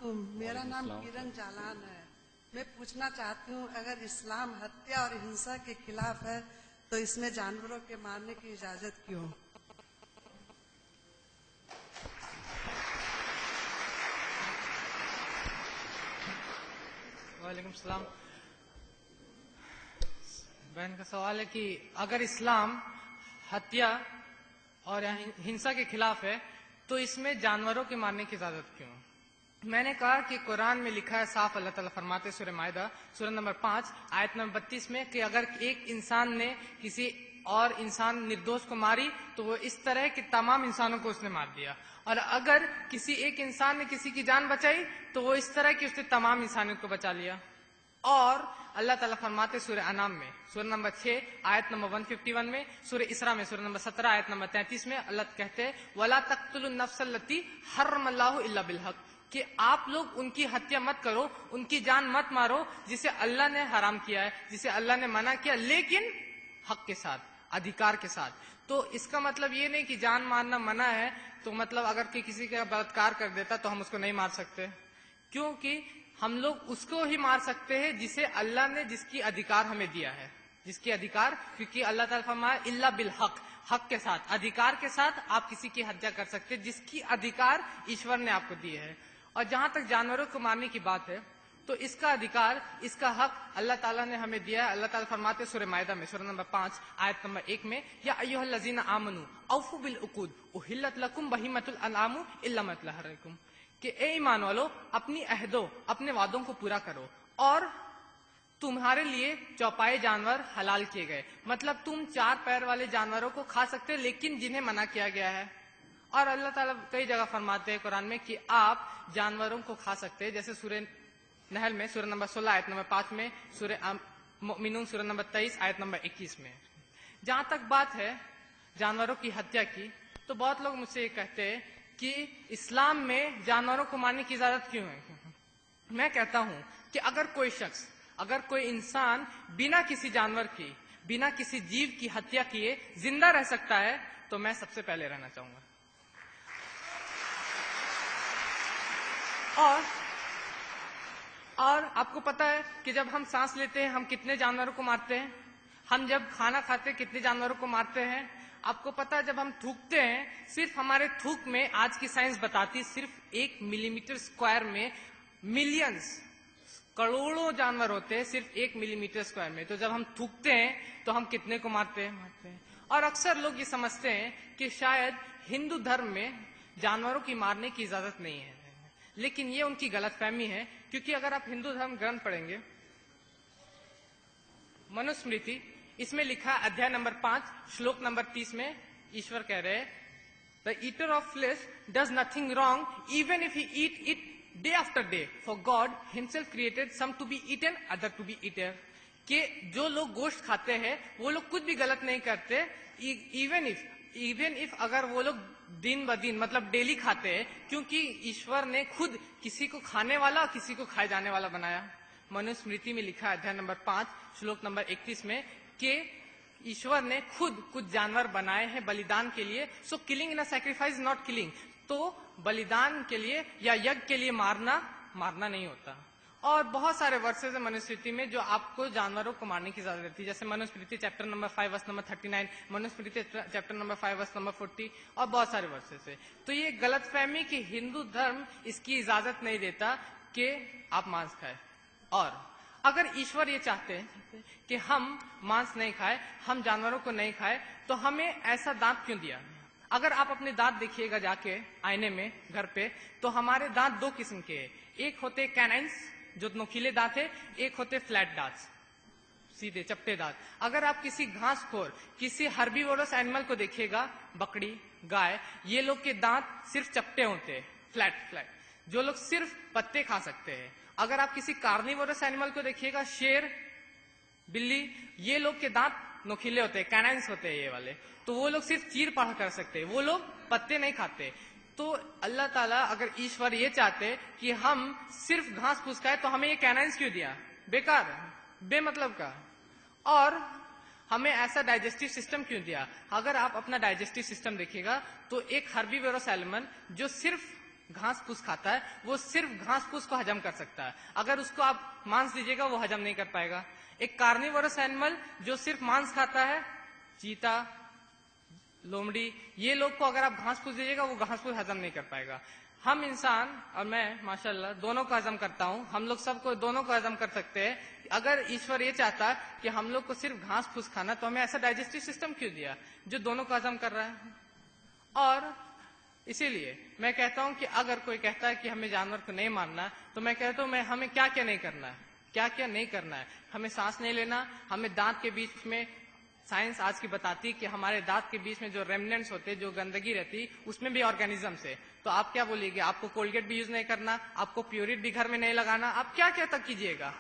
वालेकुम। मेरा नाम किरण जालान है। मैं पूछना चाहती हूँ, अगर इस्लाम हत्या और हिंसा के खिलाफ है तो इसमें जानवरों के मारने की इजाजत क्यों? वालेकुम सलाम। बहन का सवाल है कि अगर इस्लाम हत्या और हिंसा के खिलाफ है तो इसमें जानवरों के मारने की इजाजत क्यों? मैंने कहा कि कुरान में लिखा है साफ, अल्लाह ताला फरमाते सूरह माइदा सूरह नंबर 5 आयत नंबर 32 में कि अगर एक इंसान ने किसी और इंसान निर्दोष को मारी तो वो इस तरह कि तमाम इंसानों को उसने मार दिया, और अगर किसी एक इंसान ने किसी की जान बचाई तो वो इस तरह कि उसने तमाम इंसानों को बचा लिया। और अल्लाह ताला फरमाते सूरह अनाम में सूरह नंबर 6 आयत नंबर 151 में, सूरह इसरा में सूरह नंबर 17 आयत नंबर 33 में अल्लाह कहते हैं वला तक़्तुलुन नफ्सल्लती हर्रमल्लाहु इल्ला बिल हक़, कि आप लोग उनकी हत्या मत करो, उनकी जान मत मारो जिसे अल्लाह ने हराम किया है, जिसे अल्लाह ने मना किया, लेकिन हक के साथ, अधिकार के साथ। तो इसका मतलब ये नहीं कि जान मारना मना है तो मतलब अगर किसी का बलात्कार कर देता तो हम उसको नहीं मार सकते, क्योंकि हम लोग उसको ही मार सकते हैं जिसे अल्लाह ने, जिसकी अधिकार हमें दिया है, जिसकी अधिकार, क्योंकि अल्लाह ताला फरमाया इल्ला बिल हक, हक के साथ, अधिकार के साथ आप किसी की हत्या कर सकते हैं जिसकी अधिकार ईश्वर ने आपको दिए है। और जहां तक जानवरों को मारने की बात है तो इसका अधिकार, इसका हक अल्लाह ताला ने हमें दिया है। अल्लाह ताला फरमाते सूरह माइदा में सूरह नंबर 5 आयत नंबर 1 में या अय्युहल्लज़ीना आमनू औफू बिल उक़ूद उहिल्लत लकुम बहीमतुल अनआमु इल्ला मा युतला अलैकुम, कि ए ईमान वालो अपनी अहदों, अपने वादों को पूरा करो और तुम्हारे लिए चौपाए जानवर हलाल किए गए, मतलब तुम 4 पैर वाले जानवरों को खा सकते हो लेकिन जिन्हें मना किया गया है। और अल्लाह ताला कई जगह फरमाते हैं कुरान में कि आप जानवरों को खा सकते हैं, जैसे सूरह नहल में सूरह नंबर 16 आयत नंबर 5 में, सूरह मुमिनून सूरह नंबर 23 आयत नंबर 21 में। जहां तक बात है जानवरों की हत्या की, तो बहुत लोग मुझसे ये कहते हैं कि इस्लाम में जानवरों को मारने की इजाजत क्यों है। मैं कहता हूं कि अगर कोई शख्स, अगर कोई इंसान बिना किसी जानवर की, बिना किसी जीव की हत्या किए जिंदा रह सकता है तो मैं सबसे पहले रहना चाहूंगा। और आपको पता है कि जब हम सांस लेते हैं हम कितने जानवरों को मारते हैं, हम जब खाना खाते हैं कितने जानवरों को मारते हैं। आपको पता है जब हम थूकते हैं, सिर्फ हमारे थूक में, आज की साइंस बताती, सिर्फ 1 मिलीमीटर स्क्वायर में मिलियंस, करोड़ों जानवर होते हैं सिर्फ 1 मिलीमीटर स्क्वायर में। तो जब हम थूकते हैं तो हम कितने को मारते हैं। और अक्सर लोग ये समझते हैं कि शायद हिंदू धर्म में जानवरों की मारने की इजाजत नहीं है, लेकिन ये उनकी गलतफहमी है, क्योंकि अगर आप हिंदू धर्म ग्रंथ पढ़ेंगे मनुस्मृति, इसमें लिखा अध्याय नंबर 5 श्लोक नंबर 30 में ईश्वर कह रहे हैं the eater of flesh does nothing wrong even if he eat it day after day, for God himself created some to be eaten other to be eater, कि जो लोग गोश्त खाते हैं वो लोग कुछ भी गलत नहीं करते, इवन इफ अगर वो लोग दिन ब दिन, मतलब डेली खाते हैं, क्योंकि ईश्वर ने खुद किसी को खाने वाला और किसी को खाए जाने वाला बनाया। मनुस्मृति में लिखा अध्याय नंबर 5 श्लोक नंबर 31 में कि ईश्वर ने खुद कुछ जानवर बनाए हैं बलिदान के लिए। So killing in a sacrifice not killing, तो बलिदान के लिए या यज्ञ के लिए मारना नहीं होता। और बहुत सारे वर्सेस है मनुस्मृति में जो आपको जानवरों को मारने की इजाजत देती है, जैसे Manusmriti chapter number 5 verse number 39, Manusmriti chapter number 5 verse number 40 और बहुत सारे वर्सेस है। तो ये गलतफहमी कि हिंदू धर्म इसकी इजाजत नहीं देता कि आप मांस खाएं। और अगर ईश्वर ये चाहते हैं कि हम मांस नहीं खाएं, हम जानवरों को नहीं खाएं, तो हमें ऐसा दांत क्यों दिया। अगर आप अपने दांत देखिएगा जाके आईने में घर पे, तो हमारे दांत 2 किस्म के हैं, एक होते कैनाइन्स जो नोकीले दांत है, एक होते फ्लैट दांत, सीधे चपटे दांत। अगर आप किसी घासखोर, किसी हर्बीवोरस एनिमल को देखिएगा, बकरी, गाय, ये लोग के दांत सिर्फ चपटे होते हैं, फ्लैट, जो लोग सिर्फ पत्ते खा सकते हैं। अगर आप किसी कार्निवोरस एनिमल को देखिएगा, शेर, बिल्ली, ये लोग के दांत नोकीले होते हैं, कैनाइन्स होते हैं ये वाले, तो वो लोग सिर्फ चीर फाड़ कर सकते हैं, वो लोग पत्ते नहीं खाते। तो अल्लाह ताला, अगर ईश्वर ये चाहते कि हम सिर्फ घास फूस खाए तो हमें ये कैनाइन्स क्यों दिया, बेकार, बेमतलब का। और हमें ऐसा डाइजेस्टिव सिस्टम क्यों दिया। अगर आप अपना डाइजेस्टिव सिस्टम देखिएगा तो एक हर्बीवोरस एनिमल जो सिर्फ گھاس پھوس کھاتا ہے وہ صرف گھاس پھوس کو ہجم کر سکتا ہے. اگر اس کو آپ مانس دیجیے گا وہ ہجم نہیں کر پائے گا. ایک کارنیورس اینیمل جو صرف مانس کھاتا ہے, چیتا, لومڑی, یہ لوگ کو اگر آپ گھاس پھوس دیجیے گا وہ گھاس پھوس ہضم نہیں کر پائے گا. ہم انسان اور میں ماشاءاللہ دونوں کو ہضم کرتا ہوں, ہم لوگ سب کو دونوں کو ہضم کر سکتے ہیں. اگر ایشور یہ چاہتا کہ ہم لوگ کو صرف گھاس پھوس کھانا تو ہمیں ایسا ڈائجسٹو سسٹم کیوں دیا جو دونوں کو ہضم کر رہا ہے. اور اسی لیے میں کہتا ہوں کہ اگر کوئی کہتا ہے کہ ہمیں جانور کو نہیں ماننا تو میں کہتا ہوں ہمیں کیا کیا نہیں کرنا ہے, کیا کیا نہیں کرنا ہے. ہمیں سانس نہیں لینا, ہمیں دانت کے بیچ میں, سائنس آج کی بتاتی کہ ہمارے دانت کے بیچ میں جو ریمننٹس ہوتے, جو گندگی رہتی, اس میں بھی آرگینزمس ہے. تو آپ کیا بولیے گے, آپ کو کولگیٹ بھی یوز نہیں کرنا, آپ کو پیورٹ بھی گھر میں نہیں لگانا, آپ کیا کیا تک کیجیے گا.